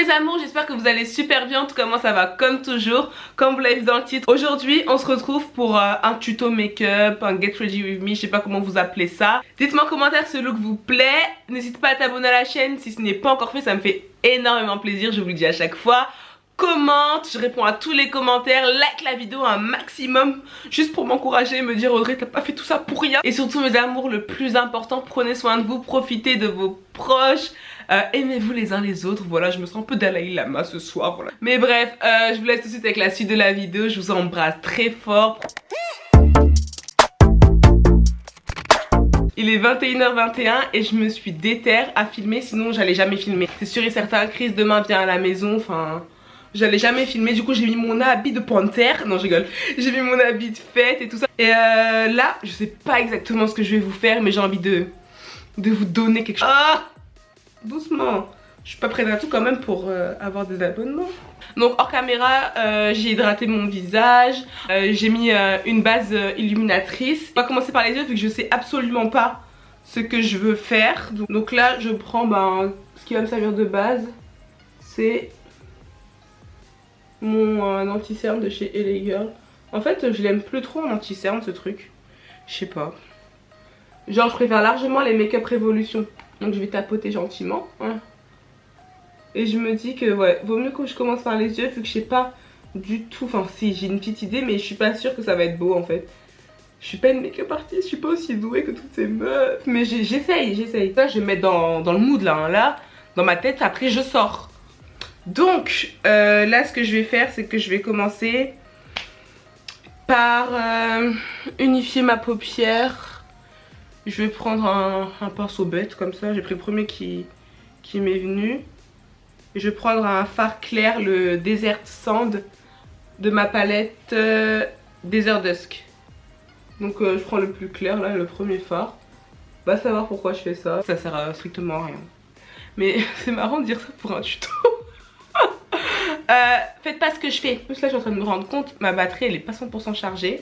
mes amours, j'espère que vous allez super bien. En tout cas moi ça va comme toujours, comme vous l'avez vu dans le titre. Aujourd'hui on se retrouve pour un tuto make-up, un get ready with me, je sais pas comment vous appelez ça. Dites-moi en commentaire si ce look vous plaît. N'hésite pas à t'abonner à la chaîne si ce n'est pas encore fait, ça me fait énormément plaisir, je vous le dis à chaque fois. Commente, je réponds à tous les commentaires, like la vidéo un maximum juste pour m'encourager, me dire Audrey t'as pas fait tout ça pour rien. Et surtout mes amours, le plus important, prenez soin de vous, profitez de vos proches, aimez-vous les uns les autres. Voilà, je me sens un peu Dalai Lama ce soir, voilà. Mais bref, je vous laisse tout de suite avec la suite de la vidéo, je vous embrasse très fort. Il est 21h21 et je me suis déterre à filmer, sinon j'allais jamais filmer. C'est sûr et certain, Chris demain vient à la maison, enfin... J'allais jamais filmer, du coup j'ai mis mon habit de panthère. Non je rigole, j'ai mis mon habit de fête et tout ça. Et là, je sais pas exactement ce que je vais vous faire, mais j'ai envie de vous donner quelque chose. Ah, doucement, je suis pas prête à tout quand même pour avoir des abonnements. Donc hors caméra, j'ai hydraté mon visage, j'ai mis une base illuminatrice. On va commencer par les yeux vu que je sais absolument pas ce que je veux faire. Donc là je prends ce qui va me servir de base, c'est mon anti-cerne de chez LA Girl. En fait je l'aime plus trop en anti-cerne ce truc. Je sais pas. Genre je préfère largement les Make-up Révolution. Donc je vais tapoter gentiment hein. Et je me dis que ouais, vaut mieux que je commence par les yeux vu que je sais pas du tout. Enfin si, j'ai une petite idée mais je suis pas sûre que ça va être beau en fait. Je suis pas une make-up artiste, je suis pas aussi douée que toutes ces meufs. Mais j'essaye. Ça je vais mettre dans le mood là hein. Là, dans ma tête, après je sors. Donc là ce que je vais faire c'est que je vais commencer par unifier ma paupière. Je vais prendre un pinceau bête comme ça, j'ai pris le premier qui m'est venu. Je vais prendre un fard clair, le Desert Sand de ma palette Desert Dusk. Donc je prends le plus clair là, le premier fard. Va savoir pourquoi je fais ça, ça sert à strictement à rien. Mais c'est marrant de dire ça pour un tuto. Faites pas ce que je fais. En plus là je suis en train de me rendre compte, ma batterie elle est pas 100% chargée.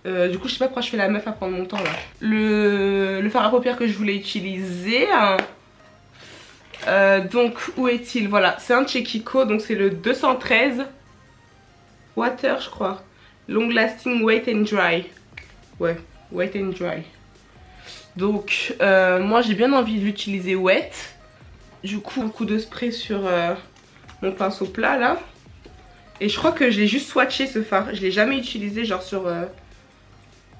Du coup je sais pas pourquoi je fais la meuf à prendre mon temps là. Le fard à paupières que je voulais utiliser hein. Donc où est-il? Voilà, c'est un de chez Kiko, donc c'est le 213 Water je crois. Long lasting wet and dry. Ouais, wet and dry. Donc moi j'ai bien envie de l'utiliser wet. Du coup un coup de spray sur mon pinceau plat là. Et je crois que je l'ai juste swatché ce fard. Je l'ai jamais utilisé genre sur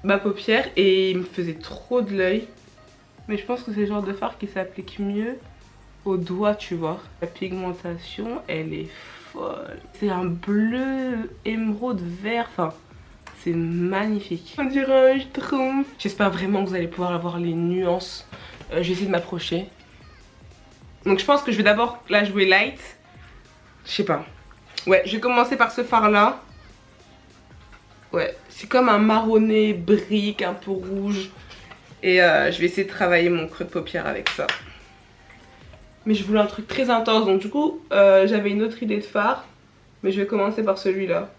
ma paupière. Et il me faisait trop de l'œil. Mais je pense que c'est le genre de fard qui s'applique mieux au doigt tu vois. La pigmentation elle est folle. C'est un bleu émeraude vert. Enfin c'est magnifique. On dirait un schtroumpf. J'espère vraiment que vous allez pouvoir avoir les nuances. Je vais essayer de m'approcher. Donc je pense que je vais d'abord là jouer light. Je sais pas. Ouais, je vais commencer par ce fard là. Ouais, c'est comme un marronné brique, un peu rouge. Et je vais essayer de travailler mon creux de paupière avec ça. Mais je voulais un truc très intense. Donc du coup, j'avais une autre idée de fard. Mais je vais commencer par celui-là.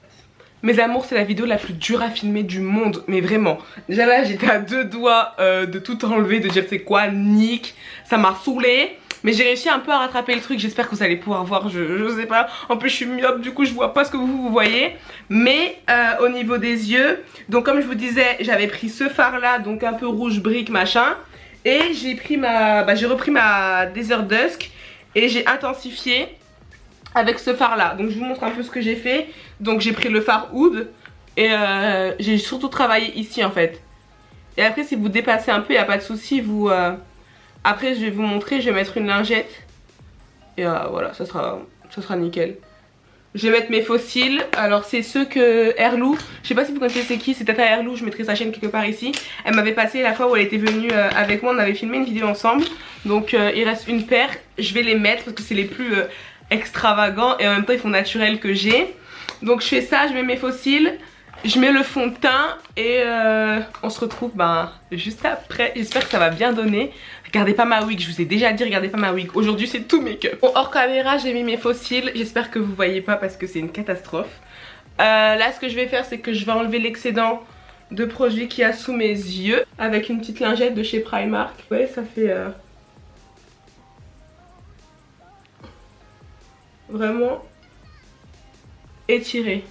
Mes amours, c'est la vidéo la plus dure à filmer du monde. Mais vraiment. Déjà là, j'étais à deux doigts de tout enlever. De dire c'est quoi, nique. Ça m'a saoulée. Mais j'ai réussi un peu à rattraper le truc, j'espère que vous allez pouvoir voir, je sais pas. En plus je suis myope, du coup je vois pas ce que vous voyez. Mais au niveau des yeux, donc comme je vous disais, j'avais pris ce fard là, donc un peu rouge brique machin. Et j'ai pris j'ai repris ma Desert Dusk et j'ai intensifié avec ce fard là. Donc je vous montre un peu ce que j'ai fait. Donc j'ai pris le fard Oud et j'ai surtout travaillé ici en fait. Et après si vous dépassez un peu, il n'y a pas de souci, vous... Après je vais vous montrer, je vais mettre une lingette. Et voilà, ça sera nickel. Je vais mettre mes faux cils. Alors c'est ceux que Erlou, je sais pas si vous connaissez c'est qui, c'est Tata Erlou, je mettrai sa chaîne quelque part ici. Elle m'avait passé la fois où elle était venue avec moi, on avait filmé une vidéo ensemble. Donc il reste une paire, je vais les mettre parce que c'est les plus extravagants. Et en même temps ils font naturel que j'ai. Donc je fais ça, je mets mes faux cils. Je mets le fond de teint et on se retrouve juste après. J'espère que ça va bien donner. Regardez pas ma wig, je vous ai déjà dit regardez pas ma wig. Aujourd'hui c'est tout make-up. Bon, hors caméra j'ai mis mes faux cils. J'espère que vous voyez pas parce que c'est une catastrophe. Là ce que je vais faire c'est que je vais enlever l'excédent de produits qu'il y a sous mes yeux. Avec une petite lingette de chez Primark. Ouais ça fait... vraiment étiré.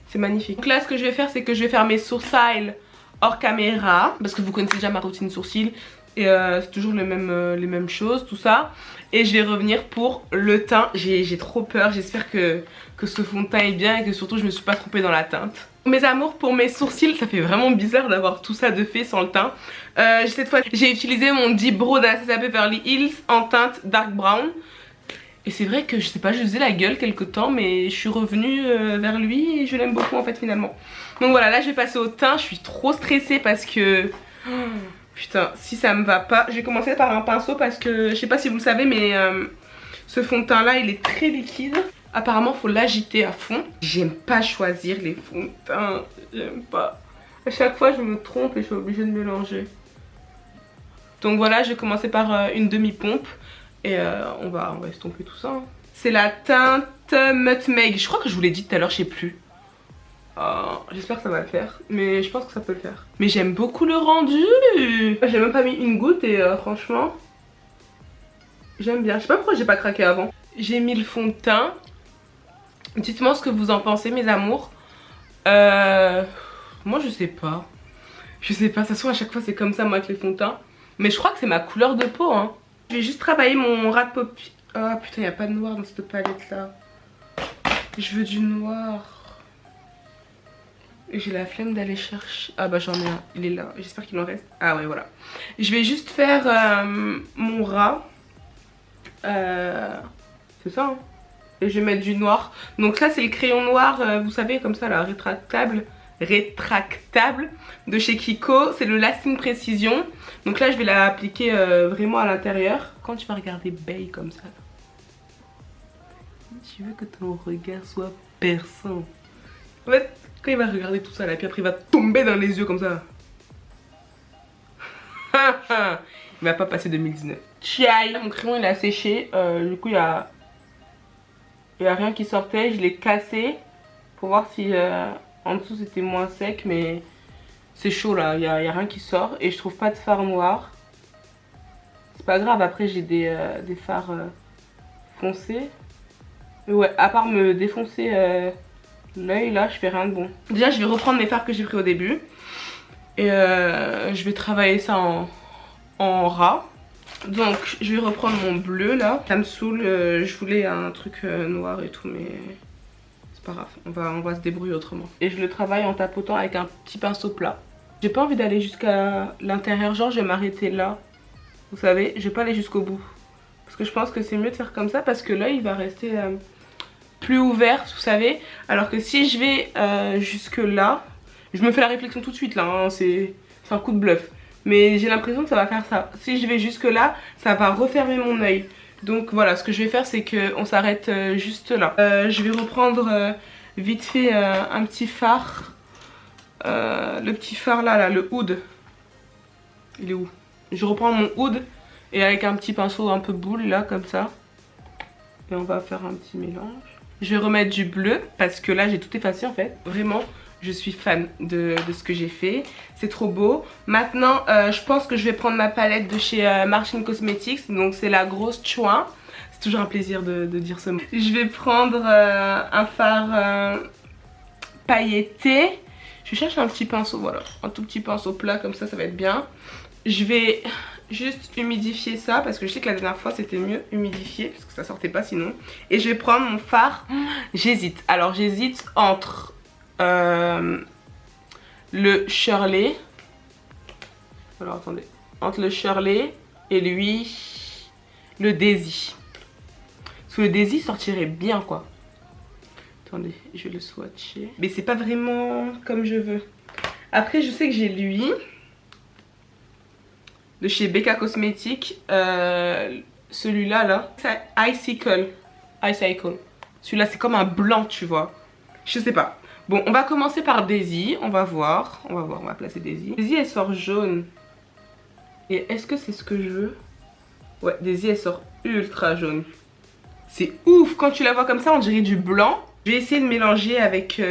C'est magnifique. Donc là ce que je vais faire c'est que je vais faire mes sourcils hors caméra. Parce que vous connaissez déjà ma routine sourcils. Et c'est toujours les mêmes choses, tout ça. Et je vais revenir pour le teint. J'ai trop peur, j'espère que ce fond de teint est bien et que surtout je me suis pas trompée dans la teinte. Mes amours, pour mes sourcils, ça fait vraiment bizarre d'avoir tout ça de fait sans le teint. Cette fois, j'ai utilisé mon Deep Brow d'Anastasia Beverly Hills en teinte Dark Brown. Et c'est vrai que je sais pas, je faisais la gueule quelque temps, mais je suis revenue vers lui et je l'aime beaucoup en fait finalement. Donc voilà, là je vais passer au teint, je suis trop stressée parce que... putain, si ça me va pas, je vais commencer par un pinceau parce que je sais pas si vous le savez mais ce fond de teint là il est très liquide. Apparemment faut l'agiter à fond. J'aime pas choisir les fonds de teint, j'aime pas. À chaque fois je me trompe et je suis obligée de mélanger. Donc voilà, je vais commencer par une demi-pompe et on va estomper tout ça. Hein. C'est la teinte Nutmeg, je crois que je vous l'ai dit tout à l'heure, je sais plus. J'espère que ça va le faire, mais je pense que ça peut le faire. Mais j'aime beaucoup le rendu. J'ai même pas mis une goutte et franchement, j'aime bien. Je sais pas pourquoi j'ai pas craqué avant. J'ai mis le fond de teint. Dites-moi ce que vous en pensez mes amours. Moi je sais pas. Je sais pas, de toute façon à chaque fois c'est comme ça moi avec les fonds de teint. Mais je crois que c'est ma couleur de peau hein. Je vais juste travailler mon ras de paupières. Ah putain, y a pas de noir dans cette palette là. Je veux du noir. J'ai la flemme d'aller chercher. Ah bah j'en ai un, il est là. J'espère qu'il en reste. Ah ouais voilà. Je vais juste faire mon ras. C'est ça hein. Et je vais mettre du noir. Donc ça c'est le crayon noir, vous savez comme ça là, rétractable de chez Kiko. C'est le Lasting Precision. Donc là je vais l'appliquer vraiment à l'intérieur. Quand tu vas regarder Bay comme ça. Tu veux que ton regard soit perçant. En fait, quand il va regarder tout ça là, puis après il va tomber dans les yeux comme ça. Il va pas passer 2019. Tchai. Mon crayon il a séché, du coup il y a rien qui sortait, je l'ai cassé pour voir si en dessous c'était moins sec, mais c'est chaud là, il y a rien qui sort et je trouve pas de fard noir. C'est pas grave, après j'ai des fards foncés. Mais ouais, à part me défoncer l'œil là, je fais rien de bon. Déjà je vais reprendre mes fards que j'ai pris au début et je vais travailler ça en ras. Donc je vais reprendre mon bleu là. Ça me saoule, je voulais un truc noir et tout mais c'est pas grave, on va se débrouiller autrement. Et je le travaille en tapotant avec un petit pinceau plat. J'ai pas envie d'aller jusqu'à l'intérieur, genre je vais m'arrêter là. Vous savez, je vais pas aller jusqu'au bout. Parce que je pense que c'est mieux de faire comme ça parce que l'œil il va rester plus ouvert, vous savez. Alors que si je vais jusque là, je me fais la réflexion tout de suite là, hein, c'est un coup de bluff. Mais j'ai l'impression que ça va faire ça. Si je vais jusque là, ça va refermer mon œil. Donc voilà, ce que je vais faire c'est qu'on s'arrête juste là. Je vais reprendre vite fait un petit fard. Le petit fard là, le oud. Il est où? Je reprends mon oud et avec un petit pinceau un peu boule là comme ça. Et on va faire un petit mélange. Je vais remettre du bleu parce que là j'ai tout effacé en fait. Vraiment. Je suis fan de ce que j'ai fait. C'est trop beau. Maintenant, je pense que je vais prendre ma palette de chez Martin Cosmetics. Donc c'est la grosse chouin. C'est toujours un plaisir de dire ce mot. Je vais prendre un fard pailleté. Je cherche un petit pinceau, voilà. Un tout petit pinceau plat comme ça, ça va être bien. Je vais juste humidifier ça parce que je sais que la dernière fois c'était mieux humidifié parce que ça sortait pas sinon. Et je vais prendre mon fard. J'hésite. Alors j'hésite entre... le Shirley. Alors attendez. Entre le Shirley et lui, le Daisy. Parce que le Daisy sortirait bien quoi. Attendez, je vais le swatcher. Mais c'est pas vraiment comme je veux. Après je sais que j'ai lui. De chez Becca Cosmetics. Celui-là là. C'est Icicle. Celui-là c'est comme un blanc tu vois. Je sais pas. Bon, on va commencer par Daisy, on va voir, on va placer Daisy. Daisy elle sort jaune. Et est-ce que c'est ce que je veux? Ouais, Daisy elle sort ultra jaune. C'est ouf, quand tu la vois comme ça on dirait du blanc. Je vais essayer de mélanger avec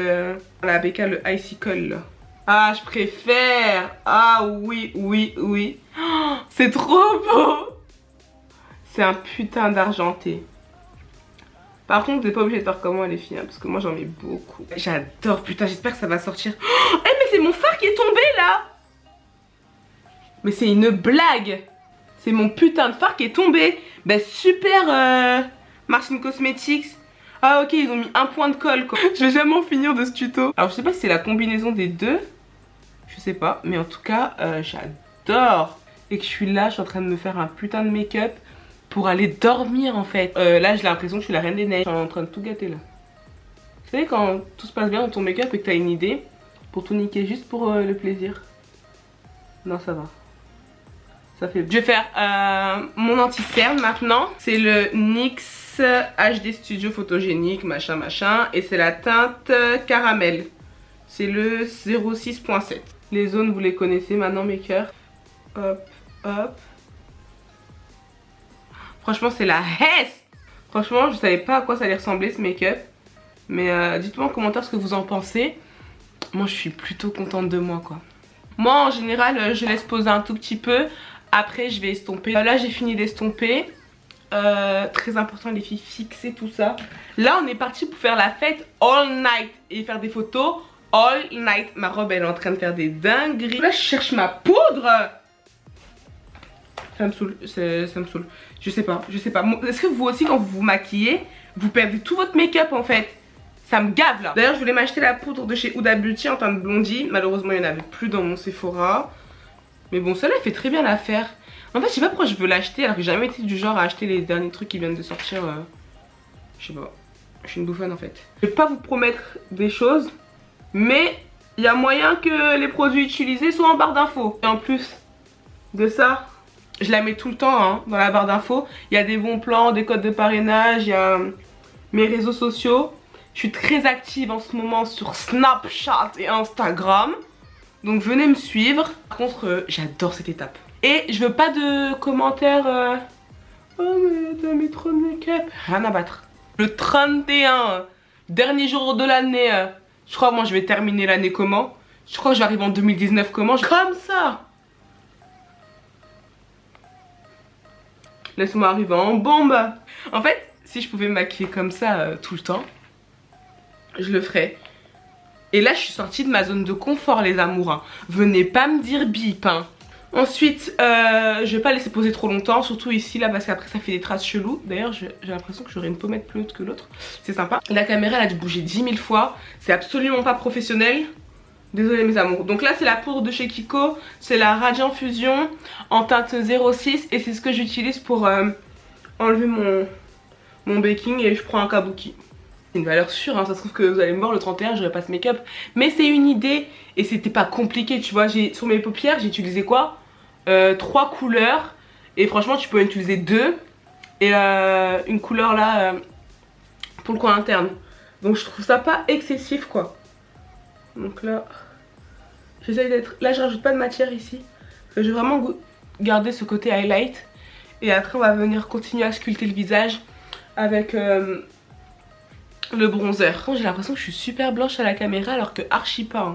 la Becca le Icicle là. Ah je préfère. Ah oui, oui. Oh, c'est trop beau. C'est un putain d'argenté. Par contre, vous n'êtes pas obligé de faire comme moi les filles, hein, parce que moi j'en mets beaucoup. J'adore, putain, j'espère que ça va sortir. Oh, hey, mais c'est mon fard qui est tombé là. Mais c'est une blague. C'est mon putain de fard qui est tombé. Bah super Martin Cosmetics. Ah ok, ils ont mis un point de colle quoi. Je vais jamais en finir de ce tuto. Alors je sais pas si c'est la combinaison des deux. Je sais pas, mais en tout cas j'adore. Et que je suis là, je suis en train de me faire un putain de make-up pour aller dormir en fait. Là j'ai l'impression que je suis la reine des neiges. Je suis en train de tout gâter là. Vous savez quand tout se passe bien dans ton make-up et que t'as une idée pour tout niquer juste pour le plaisir. Non ça va. Ça fait... Je vais faire mon anti-cerne maintenant. C'est le NYX HD Studio Photogénique machin machin. Et c'est la teinte caramel. C'est le 06.7. Les zones vous les connaissez maintenant mes cœurs. Hop hop. Franchement c'est la hesse. Franchement je savais pas à quoi ça allait ressembler ce make-up. Mais dites-moi en commentaire ce que vous en pensez. Moi je suis plutôt contente de moi quoi. Moi en général je laisse poser un tout petit peu. Après je vais estomper. Là j'ai fini d'estomper. Très important les filles, fixer tout ça. Là on est parti pour faire la fête all night. Et faire des photos all night. Ma robe elle est en train de faire des dingueries. Là je cherche ma poudre. Ça me saoule, ça me saoule. Je sais pas. Est-ce que vous aussi quand vous vous maquillez, vous perdez tout votre make-up en fait? Ça me gave là. D'ailleurs je voulais m'acheter la poudre de chez Huda Beauty en teinte blondie. Malheureusement il n'y en avait plus dans mon Sephora. Mais bon celle-là elle fait très bien l'affaire. En fait je sais pas pourquoi je veux l'acheter alors que j'ai jamais été du genre à acheter les derniers trucs qui viennent de sortir. Je sais pas. Je suis une bouffonne en fait. Je vais pas vous promettre des choses. Mais il y a moyen que les produits utilisés soient en barre d'infos. Et en plus de ça, je la mets tout le temps hein, dans la barre d'infos. Il y a des bons plans, des codes de parrainage, il y a mes réseaux sociaux. Je suis très active en ce moment sur Snapchat et Instagram. Donc venez me suivre. Par contre j'adore cette étape. Et je veux pas de commentaires oh mais t'as mis trop de make-up. Rien à battre. Le 31, dernier jour de l'année. Je crois moi je vais terminer l'année comment? Je crois que j'arrive en 2019 comment? Comme ça. Laisse-moi arriver en bombe. En fait si je pouvais me maquiller comme ça tout le temps, je le ferais. Et là je suis sortie de ma zone de confort les amours hein. Venez pas me dire bip hein. Ensuite je vais pas laisser poser trop longtemps. Surtout ici là parce qu'après ça fait des traces cheloues. D'ailleurs j'ai l'impression que j'aurai une pommette plus haute que l'autre. C'est sympa. La caméra elle a dû bouger 10 000 fois. C'est absolument pas professionnel. Désolée mes amours. Donc là c'est la poudre de chez Kiko. C'est la Radiant Fusion en teinte 06. Et c'est ce que j'utilise pour enlever mon baking. Et je prends un kabuki. C'est une valeur sûre hein. Ça se trouve que vous allez me voir le 31 j'aurai pas ce make-up. Mais c'est une idée. Et c'était pas compliqué tu vois. Sur mes paupières j'ai utilisé quoi 3 couleurs. Et franchement tu peux en utiliser 2. Et une couleur là pour le coin interne. Donc je trouve ça pas excessif quoi. Donc là j'essaye d'être... Là je rajoute pas de matière ici. Je vais vraiment garder ce côté highlight. Et après on va venir continuer à sculpter le visage avec le bronzer. J'ai l'impression que je suis super blanche à la caméra alors que archi pas hein.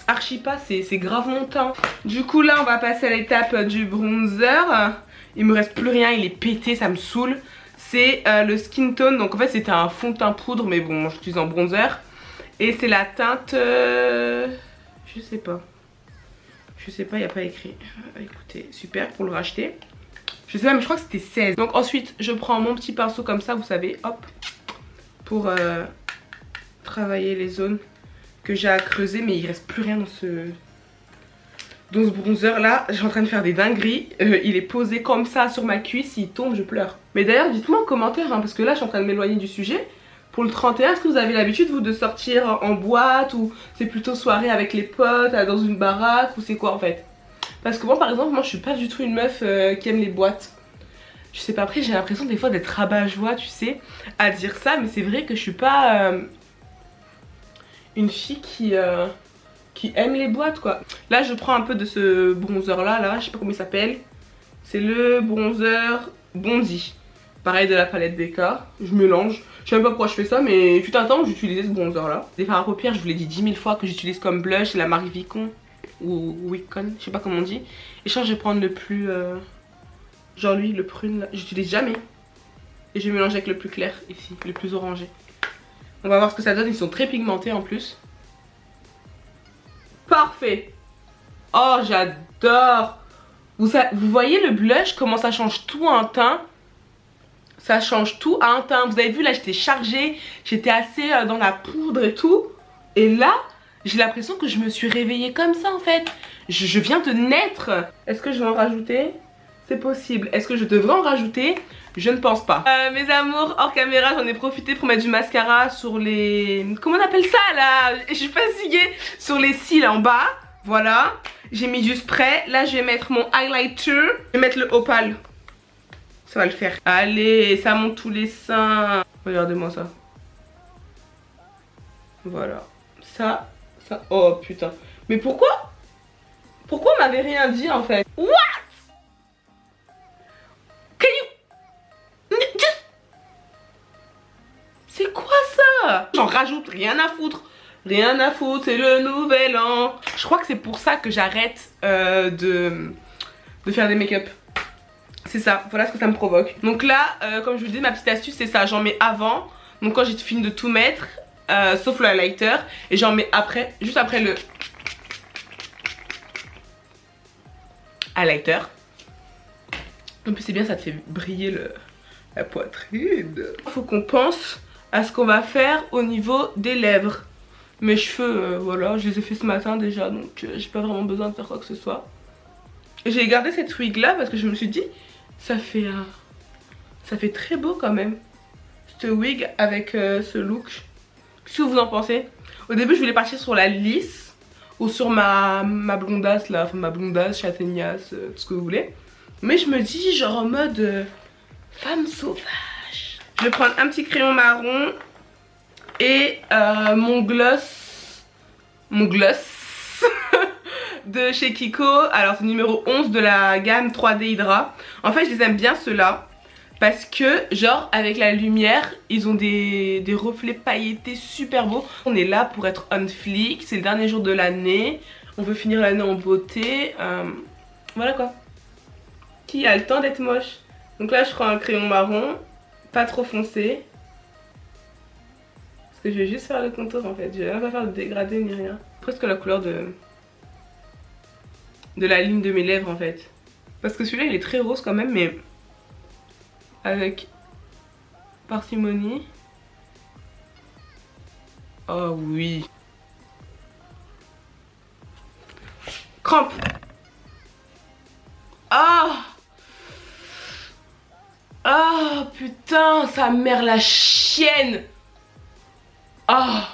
Archi pas, c'est grave mon teint. Du coup là on va passer à l'étape du bronzer. Il me reste plus rien, il est pété, ça me saoule. C'est le Skin Tone, donc en fait c'était un fond de teint poudre mais bon j'utilise en bronzer. Et c'est la teinte je sais pas, il n'y a pas écrit. Écoutez, super pour le racheter. Je sais pas mais je crois que c'était 16. Donc ensuite je prends mon petit pinceau comme ça vous savez, hop, pour travailler les zones que j'ai à creuser. Mais il reste plus rien dans ce bronzer là. Je suis en train de faire des dingueries. Il est posé comme ça sur ma cuisse. S'il tombe je pleure. Mais d'ailleurs dites-moi en commentaire hein, parce que là je suis en train de m'éloigner du sujet. Pour le 31 est-ce que vous avez l'habitude vous de sortir en boîte? Ou c'est plutôt soirée avec les potes dans une baraque? Ou c'est quoi en fait? Parce que moi par exemple moi je suis pas du tout une meuf qui aime les boîtes. Je sais pas, après j'ai l'impression des fois d'être rabat-joie tu sais à dire ça. Mais c'est vrai que je suis pas une fille qui aime les boîtes quoi. Là je prends un peu de ce bronzer là, je sais pas comment il s'appelle. C'est le bronzer Bondi. Pareil de la palette BK. Je mélange. Je sais même pas pourquoi je fais ça mais tout un temps j'utilisais ce bronzer là. Des fards à paupières je vous l'ai dit 10 000 fois que j'utilise comme blush. C'est la Marie Vicon ou Wicon, je sais pas comment on dit. Et je pense que je vais prendre le plus genre lui le prune là. J'utilise jamais. Et je vais mélanger avec le plus clair ici, le plus orangé. On va voir ce que ça donne, ils sont très pigmentés en plus. Parfait. Oh, j'adore. Vous voyez le blush, comment ça change tout à un teint. Ça change tout à un teint. Vous avez vu là, j'étais chargée, j'étais assez dans la poudre et tout. Et là, j'ai l'impression que je me suis réveillée comme ça en fait. Je viens de naître. Est-ce que je vais en rajouter? C'est possible. Est-ce que je devrais en rajouter? Je ne pense pas. Mes amours, hors caméra, j'en ai profité pour mettre du mascara sur les... Comment on appelle ça là? Je suis fatiguée. Sur les cils en bas. Voilà. J'ai mis du spray. Là, je vais mettre mon highlighter. Je vais mettre le opale. Ça va le faire. Allez, ça monte tous les seins. Regardez-moi ça. Voilà. Ça. Oh putain. Mais pourquoi? Pourquoi on m'avait rien dit en fait? What? Can you... Just... C'est quoi ça? J'en rajoute, rien à foutre. Rien à foutre, c'est le nouvel an. Je crois que c'est pour ça que j'arrête de faire des make-up. C'est ça, voilà ce que ça me provoque. Donc là, comme je vous dis, ma petite astuce c'est ça. J'en mets avant, donc quand j'ai fini de tout mettre, sauf le highlighter. Et j'en mets après, juste après le highlighter. En plus c'est bien, ça te fait briller la poitrine. Faut qu'on pense à ce qu'on va faire au niveau des lèvres. Mes cheveux, voilà, je les ai fait ce matin déjà, donc j'ai pas vraiment besoin de faire quoi que ce soit. J'ai gardé cette wig là parce que je me suis dit, ça fait très beau quand même. Cette wig avec ce look. Qu'est-ce que vous en pensez? Au début je voulais partir sur la lisse ou sur ma blondasse là, enfin ma blondasse, châtaignasse, tout ce que vous voulez. Mais je me dis genre en mode femme sauvage. Je vais prendre un petit crayon marron et mon gloss de chez Kiko. Alors c'est numéro 11 de la gamme 3D Hydra. En fait je les aime bien ceux-là parce que genre avec la lumière ils ont des reflets pailletés super beaux. On est là pour être on fleek, c'est le dernier jour de l'année, on veut finir l'année en beauté, voilà quoi. Qui a le temps d'être moche? Donc là je prends un crayon marron, pas trop foncé. Parce que je vais juste faire le contour en fait, je vais même pas faire de dégradé ni rien. Presque la couleur de la ligne de mes lèvres en fait. Parce que celui-là il est très rose quand même, mais avec parcimonie. Oh oui. Crampe. Ah. Ah putain, sa mère la chienne. Ah.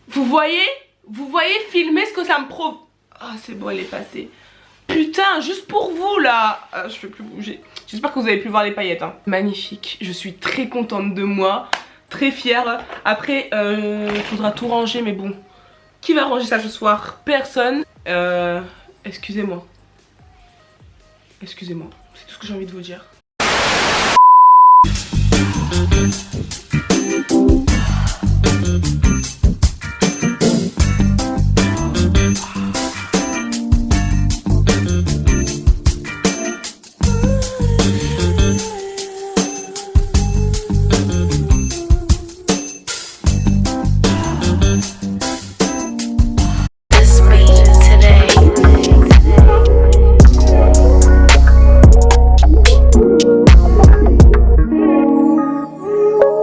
Vous voyez filmer ce que ça me provoque. Ah c'est bon, elle est passée. Putain, juste pour vous là. Je peux plus bouger. J'espère que vous avez pu voir les paillettes hein. Magnifique, je suis très contente de moi. Très fière. Après il faudra tout ranger, mais bon, qui va ranger ça ce soir? Personne. Excusez-moi. Excusez-moi, c'est tout ce que j'ai envie de vous dire.